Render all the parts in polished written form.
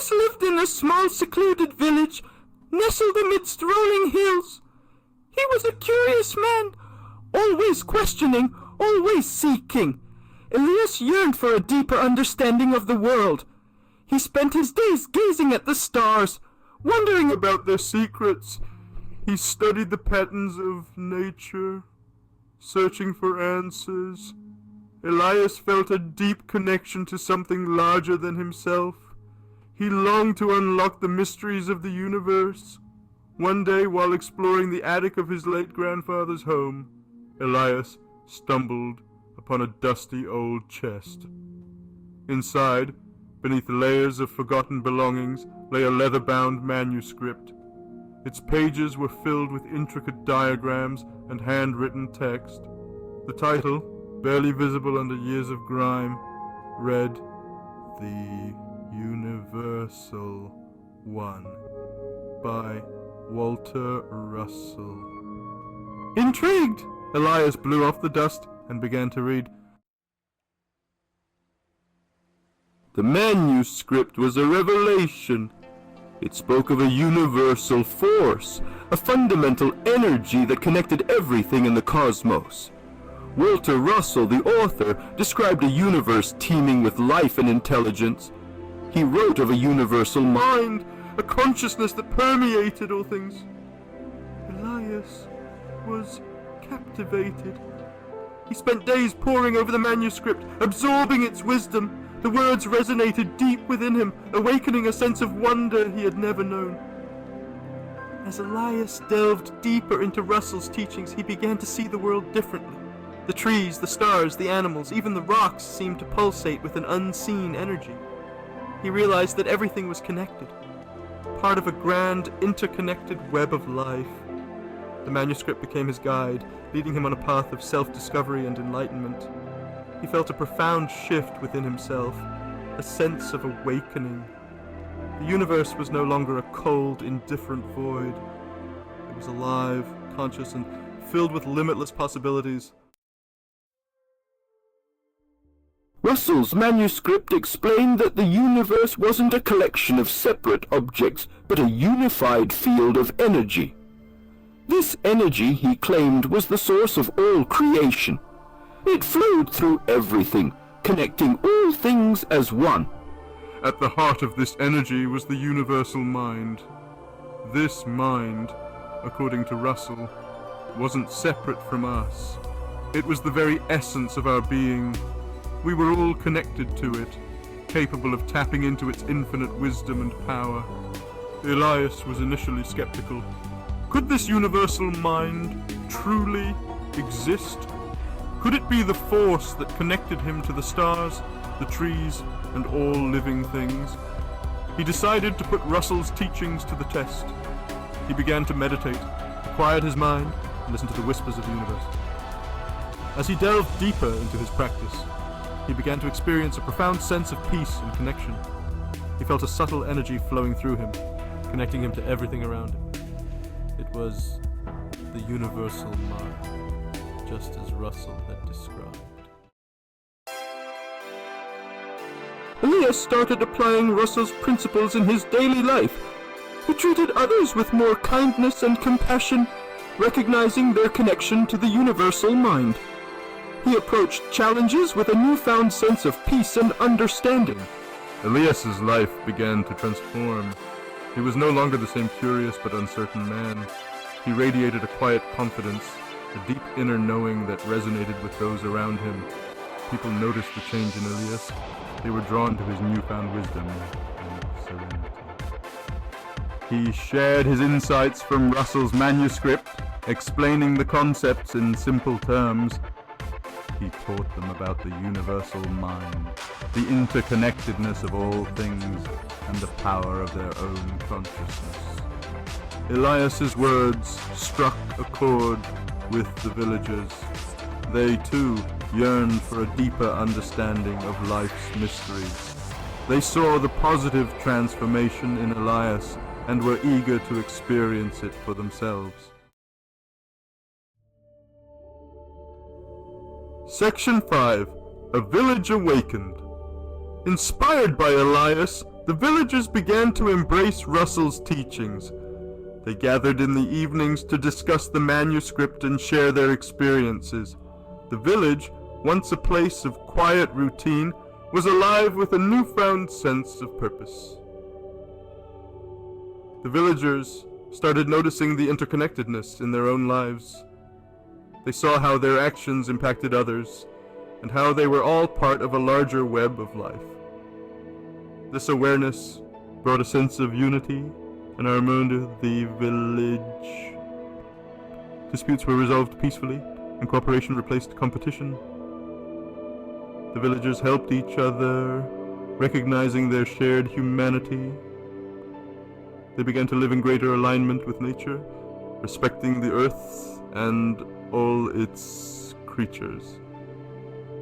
Elias lived in a small secluded village, nestled amidst rolling hills. He was a curious man, always questioning, always seeking. Elias yearned for a deeper understanding of the world. He spent his days gazing at the stars, wondering about their secrets. He studied the patterns of nature, searching for answers. Elias felt a deep connection to something larger than himself. He longed to unlock the mysteries of the universe. One day, while exploring the attic of his late grandfather's home, Elias stumbled upon a dusty old chest. Inside, beneath layers of forgotten belongings, lay a leather-bound manuscript. Its pages were filled with intricate diagrams and handwritten text. The title, barely visible under years of grime, read, "The Universal One," by Walter Russell. Intrigued, Elias blew off the dust and began to read. The manuscript was a revelation. It spoke of a universal force, a fundamental energy that connected everything in the cosmos. Walter Russell, the author, described a universe teeming with life and intelligence. He wrote of a universal mind, a consciousness that permeated all things. Elias was captivated. He spent days poring over the manuscript, absorbing its wisdom. The words resonated deep within him, awakening a sense of wonder he had never known. As Elias delved deeper into Russell's teachings, he began to see the world differently. The trees, the stars, the animals, even the rocks seemed to pulsate with an unseen energy. He realized that everything was connected, part of a grand, interconnected web of life. The manuscript became his guide, leading him on a path of self-discovery and enlightenment. He felt a profound shift within himself, a sense of awakening. The universe was no longer a cold, indifferent void. It was alive, conscious, and filled with limitless possibilities. Russell's manuscript explained that the universe wasn't a collection of separate objects, but a unified field of energy. This energy, he claimed, was the source of all creation. It flowed through everything, connecting all things as one. At the heart of this energy was the universal mind. This mind, according to Russell, wasn't separate from us. It was the very essence of our being. We were all connected to it, capable of tapping into its infinite wisdom and power. Elias was initially skeptical. Could this universal mind truly exist? Could it be the force that connected him to the stars, the trees, and all living things? He decided to put Russell's teachings to the test. He began to meditate, quiet his mind, and listen to the whispers of the universe. As he delved deeper into his practice, he began to experience a profound sense of peace and connection. He felt a subtle energy flowing through him, connecting him to everything around him. It was the universal mind, just as Russell had described. Elias started applying Russell's principles in his daily life. He treated others with more kindness and compassion, recognizing their connection to the universal mind. He approached challenges with a newfound sense of peace and understanding. Elias's life began to transform. He was no longer the same curious but uncertain man. He radiated a quiet confidence, a deep inner knowing that resonated with those around him. People noticed the change in Elias. They were drawn to his newfound wisdom and serenity. He shared his insights from Russell's manuscript, explaining the concepts in simple terms. He taught them about the universal mind, the interconnectedness of all things, and the power of their own consciousness. Elias's words struck a chord with the villagers. They too yearned for a deeper understanding of life's mysteries. They saw the positive transformation in Elias and were eager to experience it for themselves. Section 5. A Village Awakened. Inspired by Elias, the The villagers began to embrace Russell's teachings. They gathered in the evenings to discuss the manuscript and share their experiences. The village, once a place of quiet routine, was alive with a newfound sense of purpose. The villagers started noticing the interconnectedness in their own lives. They saw how their actions impacted others, and how they were all part of a larger web of life. This awareness brought a sense of unity and harmony to the village. Disputes were resolved peacefully, and cooperation replaced competition. The villagers helped each other, recognizing their shared humanity. They began to live in greater alignment with nature, respecting the earth and all its creatures.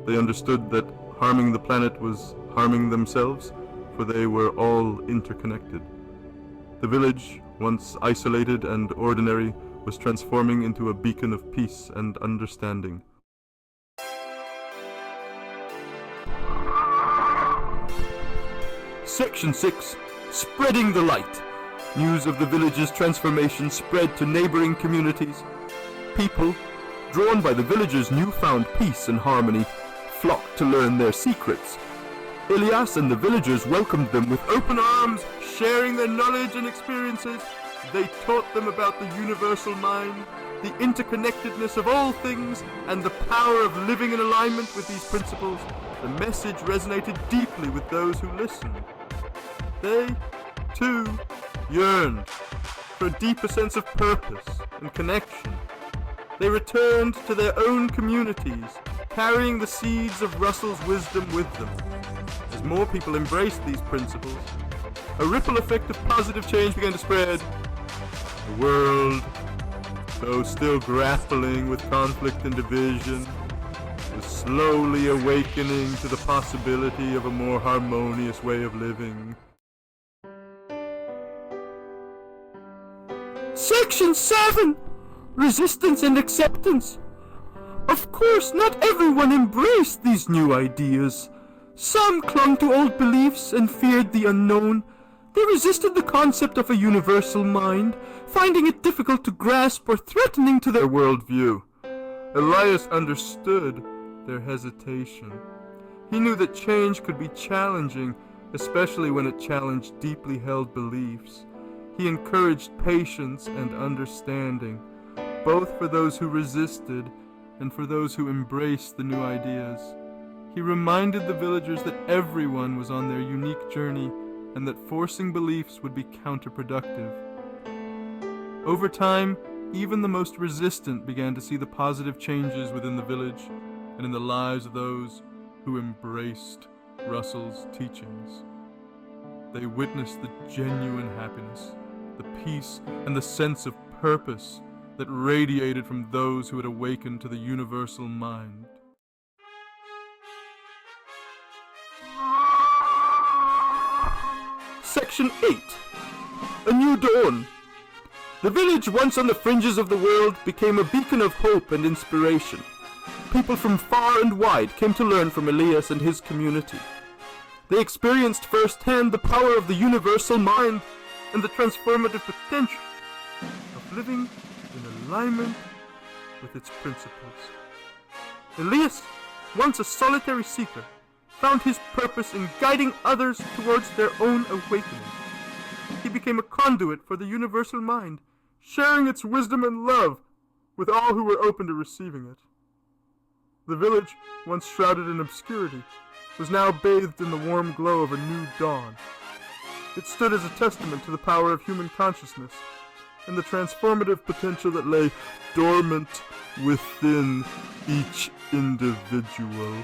They understood that harming the planet was harming themselves, for they were all interconnected. The village, once isolated and ordinary, was transforming into a beacon of peace and understanding. Section 6. Spreading the Light. News of the village's transformation spread to neighboring communities. People, drawn by the village's newfound peace and harmony, flocked to learn their secrets. Elias and the villagers welcomed them with open arms, sharing their knowledge and experiences. They taught them about the universal mind, the interconnectedness of all things, and the power of living in alignment with these principles. The message resonated deeply with those who listened. They, too, yearned for a deeper sense of purpose and connection. They returned to their own communities, carrying the seeds of Russell's wisdom with them. As more people embraced these principles, a ripple effect of positive change began to spread. The world, though still grappling with conflict and division, was slowly awakening to the possibility of a more harmonious way of living. Section 7! Resistance and acceptance. Of course, not everyone embraced these new ideas. Some clung to old beliefs and feared the unknown. They resisted the concept of a universal mind, finding it difficult to grasp or threatening to their worldview. Elias understood their hesitation. He knew that change could be challenging, especially when it challenged deeply held beliefs. He encouraged patience and understanding, both for those who resisted and for those who embraced the new ideas. He reminded the villagers that everyone was on their unique journey and that forcing beliefs would be counterproductive. Over time, even the most resistant began to see the positive changes within the village and in the lives of those who embraced Russell's teachings. They witnessed the genuine happiness, the peace, and the sense of purpose that radiated from those who had awakened to the universal mind. Section 8. A New Dawn. The village, once on the fringes of the world, became a beacon of hope and inspiration. People from far and wide came to learn from Elias and his community. They experienced firsthand the power of the universal mind and the transformative potential of living in alignment with its principles. Elias, once a solitary seeker, found his purpose in guiding others towards their own awakening. He became a conduit for the universal mind, sharing its wisdom and love with all who were open to receiving it. The village, once shrouded in obscurity, was now bathed in the warm glow of a new dawn. It stood as a testament to the power of human consciousness and the transformative potential that lay dormant within each individual.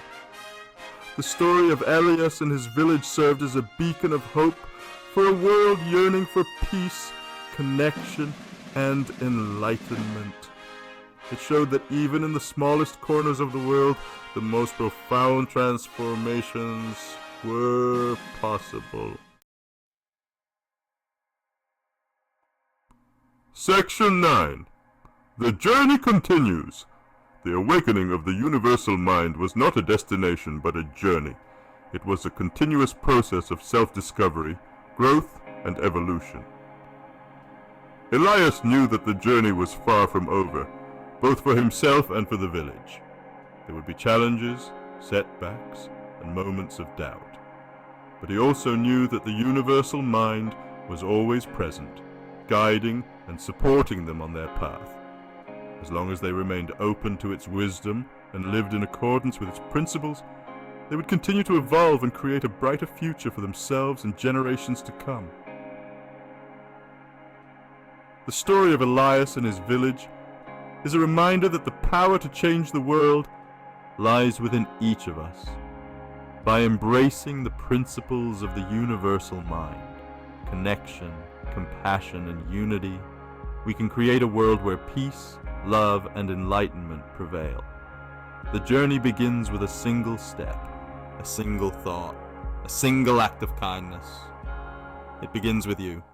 The story of Elias and his village served as a beacon of hope for a world yearning for peace, connection, and enlightenment. It showed that even in the smallest corners of the world, the most profound transformations were possible. Section 9. The journey continues. The awakening of the universal mind was not a destination but a journey. It was a continuous process of self-discovery, growth and evolution. Elias knew that the journey was far from over, both for himself and for the village. There would be challenges, setbacks, and moments of doubt. But he also knew that the universal mind was always present, guiding and supporting them on their path. As long as they remained open to its wisdom and lived in accordance with its principles, they would continue to evolve and create a brighter future for themselves and generations to come. The story of Elias and his village is a reminder that the power to change the world lies within each of us. By embracing the principles of the universal mind, connection, compassion, and unity, we can create a world where peace, love, and enlightenment prevail. The journey begins with a single step, a single thought, a single act of kindness. It begins with you.